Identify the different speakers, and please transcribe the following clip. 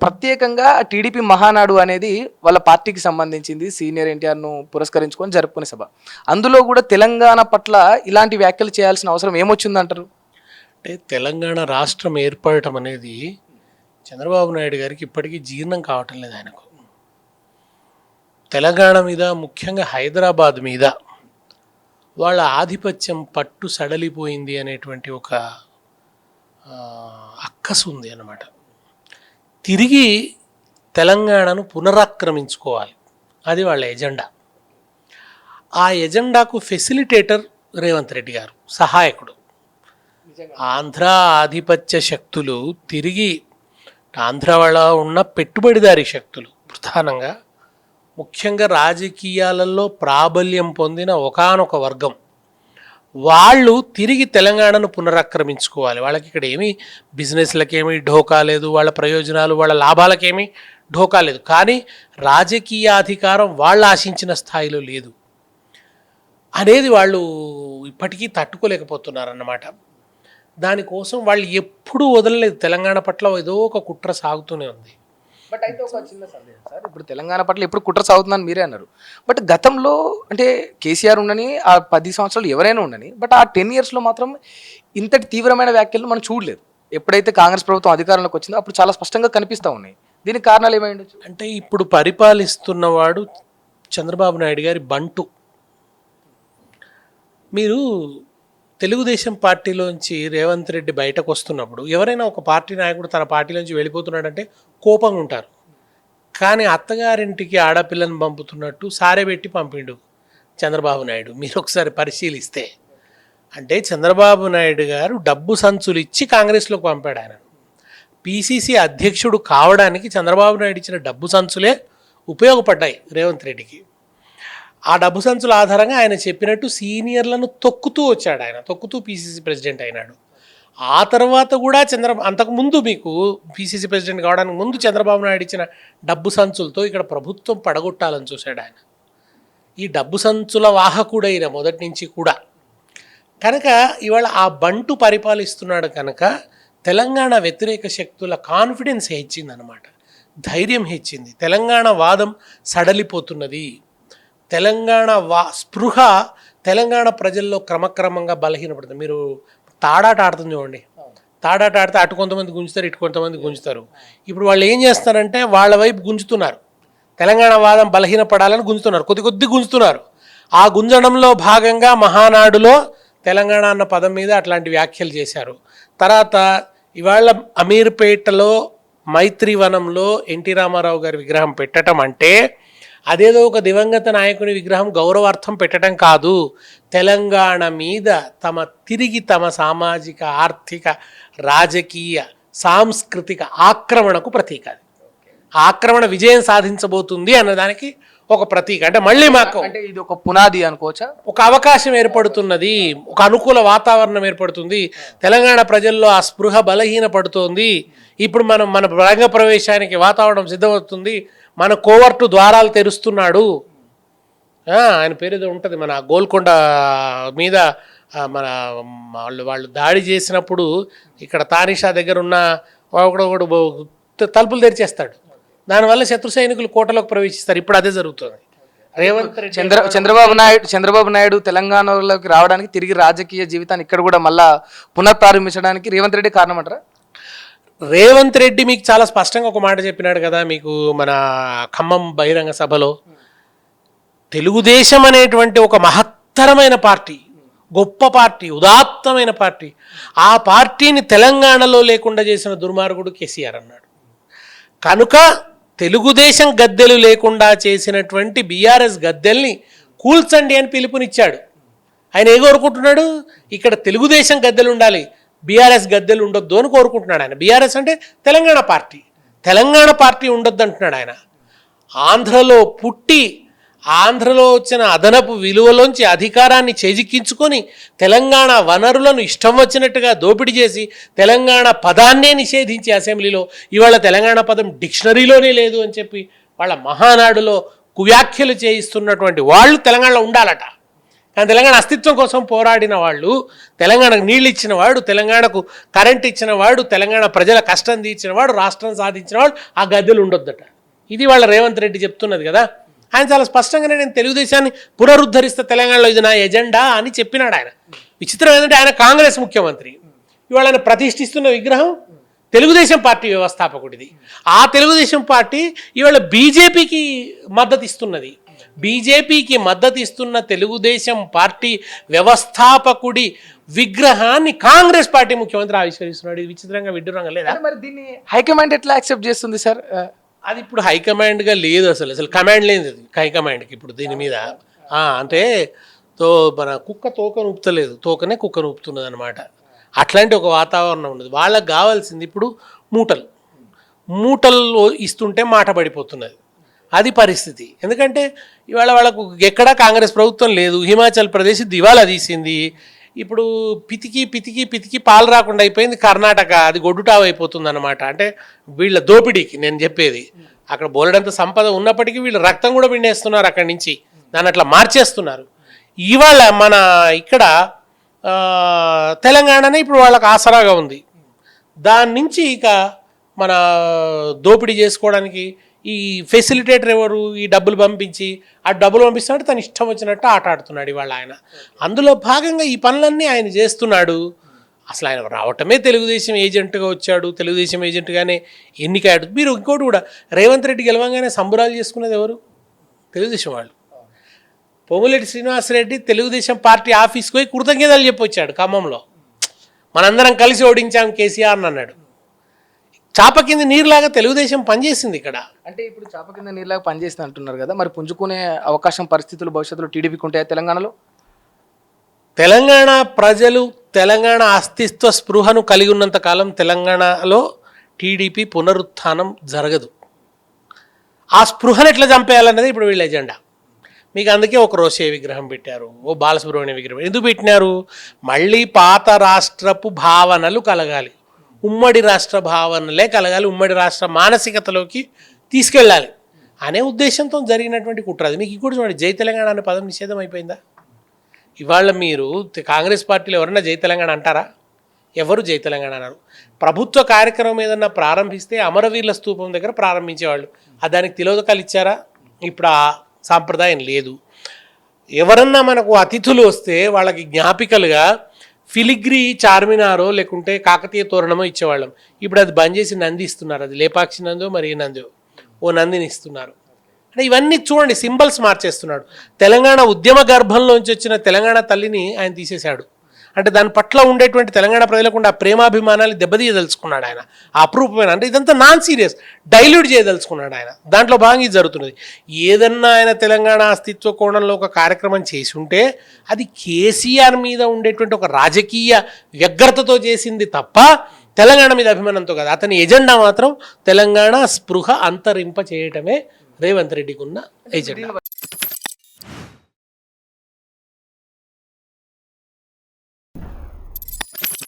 Speaker 1: ప్రత్యేకంగా టీడీపీ మహానాడు అనేది వాళ్ళ పార్టీకి సంబంధించింది, సీనియర్ ఎన్టీఆర్ను పురస్కరించుకొని జరుపుకునే సభ. అందులో కూడా తెలంగాణ పట్ల ఇలాంటి వ్యాఖ్యలు చేయాల్సిన అవసరం ఏమొచ్చిందంటారు?
Speaker 2: అంటే తెలంగాణ రాష్ట్రం ఏర్పడటం అనేది చంద్రబాబు నాయుడు గారికి ఇప్పటికీ జీర్ణం కావటం లేదు ఆయనకు. తెలంగాణ మీద, ముఖ్యంగా హైదరాబాద్ మీద వాళ్ళ ఆధిపత్యం పట్టు సడలిపోయింది అనేటువంటి ఒక అక్కసు ఉంది అన్నమాట. తిరిగి తెలంగాణను పునరాక్రమించుకోవాలి, అది వాళ్ళ ఎజెండా. ఆ ఎజెండాకు ఫెసిలిటేటర్ రేవంత్ రెడ్డి గారు, సహాయకుడు. ఆంధ్ర ఆధిపత్య శక్తులు తిరిగి ఆంధ్ర వాళ్ళ ఉన్న పెట్టుబడిదారీ శక్తులు, ప్రధానంగా ముఖ్యంగా రాజకీయాలలో ప్రాబల్యం పొందిన ఒకానొక వర్గం వాళ్ళు తిరిగి తెలంగాణను పునరాక్రమించుకోవాలి. వాళ్ళకి ఇక్కడ ఏమీ బిజినెస్లకేమీ ఢోకా లేదు, వాళ్ళ ప్రయోజనాలు వాళ్ళ లాభాలకేమీ ఢోకా లేదు. కానీ రాజకీయ అధికారం వాళ్ళు ఆశించిన స్థాయిలో లేదు అనేది వాళ్ళు ఇప్పటికీ తట్టుకోలేకపోతున్నారన్నమాట. దానికోసం వాళ్ళు ఎప్పుడూ వదలలేదు. తెలంగాణ పట్ల ఏదో ఒక కుట్ర సాగుతూనే ఉంది.
Speaker 1: బట్ అయితే ఒక చిన్న సందేహం సార్, ఇప్పుడు తెలంగాణ పట్ల ఎప్పుడు కుట్ర సాగుతుందని మీరే అన్నారు. బట్ గతంలో అంటే కేసీఆర్ ఉండని, ఆ 10 సంవత్సరాలు ఎవరైనా ఉండని, బట్ ఆ 10 yearsలో మాత్రం ఇంతటి తీవ్రమైన వ్యాఖ్యలు మనం చూడలేదు. ఎప్పుడైతే కాంగ్రెస్ ప్రభుత్వం అధికారంలోకి వచ్చిందో అప్పుడు చాలా స్పష్టంగా కనిపిస్తూ ఉన్నాయి. దీనికి కారణాలు ఏమై ఉండొచ్చు?
Speaker 2: అంటే ఇప్పుడు పరిపాలిస్తున్నవాడు చంద్రబాబు నాయుడు గారి బంటు. మీరు తెలుగుదేశం పార్టీలోంచి రేవంత్ రెడ్డి బయటకు వస్తున్నప్పుడు ఎవరైనా ఒక పార్టీ నాయకుడు తన పార్టీలోంచి వెళ్ళిపోతున్నాడంటే కోపంగా ఉంటారు. కానీ అత్తగారింటికి ఆడపిల్లని పంపుతున్నట్టు సారెబెట్టి పంపిండు చంద్రబాబు నాయుడు. మీరు ఒకసారి పరిశీలిస్తే, అంటే చంద్రబాబు నాయుడు గారు డబ్బు సంచులు ఇచ్చి కాంగ్రెస్లోకి పంపాడు ఆయన. పిసిసి అధ్యక్షుడు కావడానికి చంద్రబాబు నాయుడు ఇచ్చిన డబ్బు సంచులే ఉపయోగపడ్డాయి రేవంత్ రెడ్డికి. ఆ డబ్బు సంచుల ఆధారంగా ఆయన చెప్పినట్టు సీనియర్లను తొక్కుతూ వచ్చాడు ఆయన, తొక్కుతూ పిసిసి ప్రెసిడెంట్ అయినాడు. ఆ తర్వాత కూడా అంతకుముందు మీకు పిసిసి ప్రెసిడెంట్ కావడానికి ముందు చంద్రబాబు నాయుడు ఇచ్చిన డబ్బు సంచులతో ఇక్కడ ప్రభుత్వం పడగొట్టాలని చూశాడు ఆయన. ఈ డబ్బు సంచుల వాహకుడైన మొదటి నుంచి కూడా కనుక ఇవాళ ఆ బంటు పరిపాలిస్తున్నాడు కనుక తెలంగాణ వ్యతిరేక శక్తుల కాన్ఫిడెన్స్ హెచ్చిందనమాట, ధైర్యం హెచ్చింది. తెలంగాణ వాదం సడలిపోతున్నది. తెలంగాణ స్పృహ తెలంగాణ ప్రజల్లో క్రమక్రమంగా బలహీనపడుతుంది. మీరు తాడాట ఆడుతుంది చూడండి, తాడాట ఆడితే అటు కొంతమంది గుంజుతారు, ఇటు కొంతమంది గుంజుతారు. ఇప్పుడు వాళ్ళు ఏం చేస్తారంటే వాళ్ళ వైపు గుంజుతున్నారు, తెలంగాణ వాదం బలహీనపడాలని గుంజుతున్నారు, కొద్ది గుంజుతున్నారు. ఆ గుంజడంలో భాగంగా మహానాడులో తెలంగాణ అన్న పదం మీద అట్లాంటి వ్యాఖ్యలు చేశారు. తర్వాత ఇవాళ అమీర్పేటలో మైత్రివనంలో ఎన్టీ రామారావు గారి విగ్రహం పెట్టడం అంటే అదేదో ఒక దివంగత నాయకుని విగ్రహం గౌరవార్థం పెట్టడం కాదు, తెలంగాణ మీద తిరిగి తమ సామాజిక, ఆర్థిక, రాజకీయ, సాంస్కృతిక ఆక్రమణకు ప్రతీక. అది ఆక్రమణ విజయం సాధించబోతుంది అన్నదానికి ఒక ప్రతీక. అంటే మళ్ళీ మాకు
Speaker 1: అంటే ఇది ఒక పునాది అనుకోవచ్చా?
Speaker 2: ఒక అవకాశం ఏర్పడుతున్నది, ఒక అనుకూల వాతావరణం ఏర్పడుతుంది. తెలంగాణ ప్రజల్లో ఆ స్పృహ బలహీనపడుతోంది. ఇప్పుడు మన రంగ ప్రవేశానికి వాతావరణం సిద్ధమవుతుంది. మన కోవర్టు ద్వారాలు తెరుస్తున్నాడు. ఆయన పేరు ఏదో ఉంటుంది, మన గోల్కొండ మీద మన వాళ్ళు దాడి చేసినప్పుడు ఇక్కడ తానిషా దగ్గర ఉన్న ఒకడు తలుపులు తెరిచేస్తాడు. దానివల్ల శత్రు సైనికులు కోటలోకి ప్రవేశిస్తారు. ఇప్పుడు అదే జరుగుతుంది. రేవంత్ రెడ్డి
Speaker 1: చంద్రబాబు నాయుడు తెలంగాణలోకి రావడానికి, తిరిగి రాజకీయ జీవితాన్ని ఇక్కడ కూడా మళ్ళా పునఃప్రారంభించడానికి రేవంత్ రెడ్డి కారణం అంటారా?
Speaker 2: రేవంత్ రెడ్డి మీకు చాలా స్పష్టంగా ఒక మాట చెప్పినాడు కదా, మీకు మన ఖమ్మం బహిరంగ సభలో. తెలుగుదేశం అనేటువంటి ఒక మహత్తరమైన పార్టీ, గొప్ప పార్టీ, ఉదాత్తమైన పార్టీ, ఆ పార్టీని తెలంగాణలో లేకుండా చేసిన దుర్మార్గుడు కేసీఆర్ అన్నాడు. కనుక తెలుగుదేశం గద్దెలు లేకుండా చేసినటువంటి బీఆర్ఎస్ గద్దెల్ని కూల్చండి అని పిలుపునిచ్చాడు. ఆయన ఏం కోరుకుంటున్నాడు? ఇక్కడ తెలుగుదేశం గద్దెలు ఉండాలి, బీఆర్ఎస్ గద్దెలు ఉండొద్దు అని కోరుకుంటున్నాడు ఆయన. బీఆర్ఎస్ అంటే తెలంగాణ పార్టీ, తెలంగాణ పార్టీ ఉండొద్దు అంటున్నాడు ఆయన. ఆంధ్రలో పుట్టి ఆంధ్రలో వచ్చిన అదనపు విలువలోంచి అధికారాన్ని చేజిక్కించుకొని తెలంగాణ వనరులను ఇష్టం వచ్చినట్టుగా దోపిడీ చేసి తెలంగాణ పదాన్నే నిషేధించి అసెంబ్లీలో ఇవాళ తెలంగాణ పదం డిక్షనరీలోనే లేదు అని చెప్పి వాళ్ళ మహానాడులో కువ్యాఖ్యలు చేయిస్తున్నటువంటి వాళ్ళు తెలంగాణలో ఉండాలట. కానీ తెలంగాణ అస్తిత్వం కోసం పోరాడిన వాళ్ళు, తెలంగాణకు నీళ్ళు ఇచ్చినవాడు, తెలంగాణకు కరెంట్ ఇచ్చినవాడు, తెలంగాణ ప్రజల కష్టం తీర్చినవాడు, రాష్ట్రం సాధించినవాడు ఆ గద్దెలు ఉండొద్దట. ఇది వాళ్ళ రేవంత్ రెడ్డి చెప్తున్నది కదా. ఆయన చాలా స్పష్టంగానే నేను తెలుగుదేశాన్ని పునరుద్ధరిస్తే తెలంగాణలో ఇది నా ఎజెండా అని చెప్పినాడు ఆయన. విచిత్రం ఏంటంటే ఆయన కాంగ్రెస్ ముఖ్యమంత్రి, ఇవాళ ఆయన ప్రతిష్ఠిస్తున్న విగ్రహం తెలుగుదేశం పార్టీ వ్యవస్థాపకుడిది. ఆ తెలుగుదేశం పార్టీ ఇవాళ బీజేపీకి మద్దతు ఇస్తున్నది. బీజేపీకి మద్దతు ఇస్తున్న తెలుగుదేశం పార్టీ వ్యవస్థాపకుడి విగ్రహాన్ని కాంగ్రెస్ పార్టీ ముఖ్యమంత్రి ఆవిష్కరిస్తున్నాడు. ఇది విచిత్రంగా విడ్డూరంగా లేదా?
Speaker 1: మరి దీన్ని హైకమాండ్ ఎట్లా యాక్సెప్ట్ చేస్తుంది సార్?
Speaker 2: అది ఇప్పుడు హైకమాండ్గా లేదు, అసలు కమాండ్ లేదు హైకమాండ్కి ఇప్పుడు దీని మీద. అంటే మన కుక్క తోకను ఊపుతలేదు, తోకనే కుక్కను ఊపుతున్నది అనమాట. అట్లాంటి ఒక వాతావరణం ఉన్నది. వాళ్ళకి కావాల్సింది ఇప్పుడు మూటలు ఇస్తుంటే మాట పడిపోతున్నది, అది పరిస్థితి. ఎందుకంటే ఇవాళ వాళ్ళకు ఎక్కడా కాంగ్రెస్ ప్రభుత్వం లేదు. హిమాచల్ ప్రదేశ్ దివాలా తీసింది. ఇప్పుడు పితికి పితికి పితికి పాలు రాకుండా అయిపోయింది కర్ణాటక, అది గొడ్డుటావు అయిపోతుంది అనమాట. అంటే వీళ్ళ దోపిడీకి నేను చెప్పేది. అక్కడ బోలెడంత సంపద ఉన్నప్పటికీ వీళ్ళు రక్తం కూడా పిండేస్తున్నారు అక్కడి నుంచి, దాన్ని అట్లా మార్చేస్తున్నారు. ఇవాళ మన ఇక్కడ తెలంగాణనే ఇప్పుడు వాళ్ళకి ఆసరాగా ఉంది. దాని నుంచి ఇక మన దోపిడీ చేసుకోవడానికి ఈ ఫెసిలిటేటర్ ఎవరు, ఈ డబ్బులు పంపించి ఆ డబ్బులు పంపిస్తున్నాడు, తను ఇష్టం వచ్చినట్టు ఆట ఆడుతున్నాడు ఇవాళ ఆయన. అందులో భాగంగా ఈ పనులన్నీ ఆయన చేస్తున్నాడు. అసలు ఆయన రావటమే తెలుగుదేశం ఏజెంట్గా వచ్చాడు, తెలుగుదేశం ఏజెంట్గానే ఎన్నికయ్యాడు. మీరు ఇంకోటి కూడా, రేవంత్ రెడ్డి గెలవంగానే సంబురాలు చేసుకునేది ఎవరు? తెలుగుదేశం వాళ్ళు. పొంగులేటి శ్రీనివాసరెడ్డి తెలుగుదేశం పార్టీ ఆఫీస్కి పోయి కృతజ్ఞతలు చెప్పొచ్చాడు ఖమ్మంలో. మనందరం కలిసి ఓడించాం కేసీఆర్ అన్నాడు. చాప కింద నీరులాగా తెలుగుదేశం పనిచేసింది ఇక్కడ.
Speaker 1: అంటే ఇప్పుడు చాప కింద నీరులాగా పనిచేసింది అంటున్నారు కదా, మరి పుంజుకునే అవకాశం పరిస్థితులు భవిష్యత్తులో టీడీపీకి ఉంటాయా తెలంగాణలో?
Speaker 2: తెలంగాణ ప్రజలు తెలంగాణ అస్తిత్వ స్పృహను కలిగి ఉన్నంత కాలం తెలంగాణలో టీడీపీ పునరుత్థానం జరగదు. ఆ స్పృహను ఎట్లా చంపేయాలన్నది ఇప్పుడు వీళ్ళ ఎజెండా. మీకు అందుకే ఒక రోషే విగ్రహం పెట్టారు, ఓ బాలసుబ్రహ్మణ్య విగ్రహం. ఎందుకు పెట్టినారు? మళ్ళీ పాత రాష్ట్రపు భావనలు కలగాలి, ఉమ్మడి రాష్ట్ర భావనలే కలగాలి, ఉమ్మడి రాష్ట్ర మానసికతలోకి తీసుకెళ్ళాలి అనే ఉద్దేశంతో జరిగినటువంటి కుట్ర అది. మీకు ఇంకోటి చూడండి, జై తెలంగాణ అనే పదం నిషేధం అయిపోయిందా? ఇవాళ మీరు కాంగ్రెస్ పార్టీలో ఎవరన్నా జై తెలంగాణ అంటారా? ఎవరు జై తెలంగాణ అన్నారు? ప్రభుత్వ కార్యక్రమం ఏదన్నా ప్రారంభిస్తే అమరవీరుల స్తూపం దగ్గర ప్రారంభించేవాళ్ళు. దానికి తిలోదకాలు ఇచ్చారా? ఇప్పుడు ఆ సాంప్రదాయం లేదు. ఎవరన్నా మనకు అతిథులు వస్తే వాళ్ళకి జ్ఞాపికలుగా ఫిలిగ్రీ చార్మినారో లేకుంటే కాకతీయ తోరణమో ఇచ్చేవాళ్ళం. ఇప్పుడు అది బంద్ చేసి నంది ఇస్తున్నారు. అది లేపాక్షి నందో మరి నందో ఓ నందిని ఇస్తున్నారు. అంటే ఇవన్నీ చూడండి, సింబల్స్ మార్చేస్తున్నాడు. తెలంగాణ ఉద్యమ గర్భంలోంచి వచ్చిన తెలంగాణ తల్లిని ఆయన తీసేశాడు. అంటే దాని పట్ల ఉండేటువంటి తెలంగాణ ప్రజలకు ఉండే ఆ ప్రేమాభిమానాలు దెబ్బతీయదలుచుకున్నాడు ఆయన. అప్రూపమైన అంటే ఇదంతా నాన్ సీరియస్ డైల్యూట్ చేయదలుచుకున్నాడు ఆయన. దాంట్లో భాగంగా ఇది జరుగుతున్నది. ఏదన్నా ఆయన తెలంగాణ అస్తిత్వ కోణంలో ఒక కార్యక్రమం చేసి ఉంటే అది కేసీఆర్ మీద ఉండేటువంటి ఒక రాజకీయ వ్యగ్రతతో చేసింది తప్ప తెలంగాణ మీద అభిమానంతో కాదు. అతని ఎజెండా మాత్రం తెలంగాణ స్పృహ అంతరింప చేయటమే రేవంత్ రెడ్డికి ఉన్న ఎజెండా.